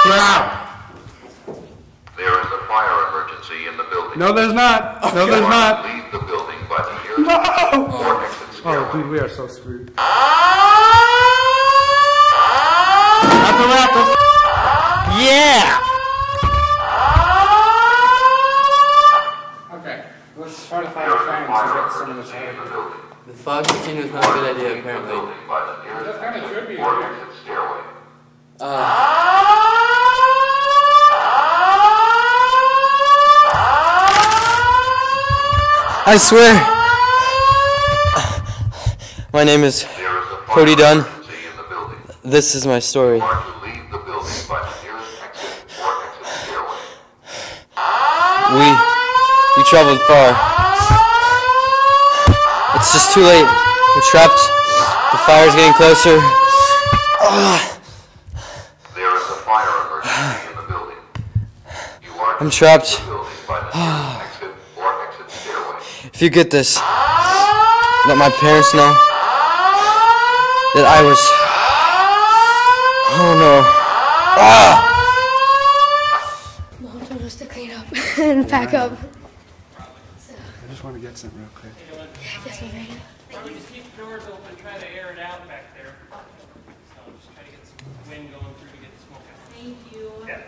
Clear out. There is a fire emergency in the building. No, there's not. No, there's not. Leave the building by the nearest or exit stairway. Oh, dude, we are so screwed. That's a wrap. Yeah! Okay, let's try to find a phone to get some of this out. The fog machine was not a good idea, apparently. That kind of should be or exit stairway. I swear. My name is Cody Dunn. This is my story. We traveled far. It's just too late. We're trapped. The fire's getting closer. There is a fire emergency in the building. You are I'm trapped. exit or exit stairway. If you get this, let my parents know that I was... Oh no. Mom told us to clean up and pack up. I just want to get something real quick. Yes, I'm ready. Probably just keep the doors open, try to air it out back there. So just try to get some wind going through to get the smoke out. Thank you. Yeah.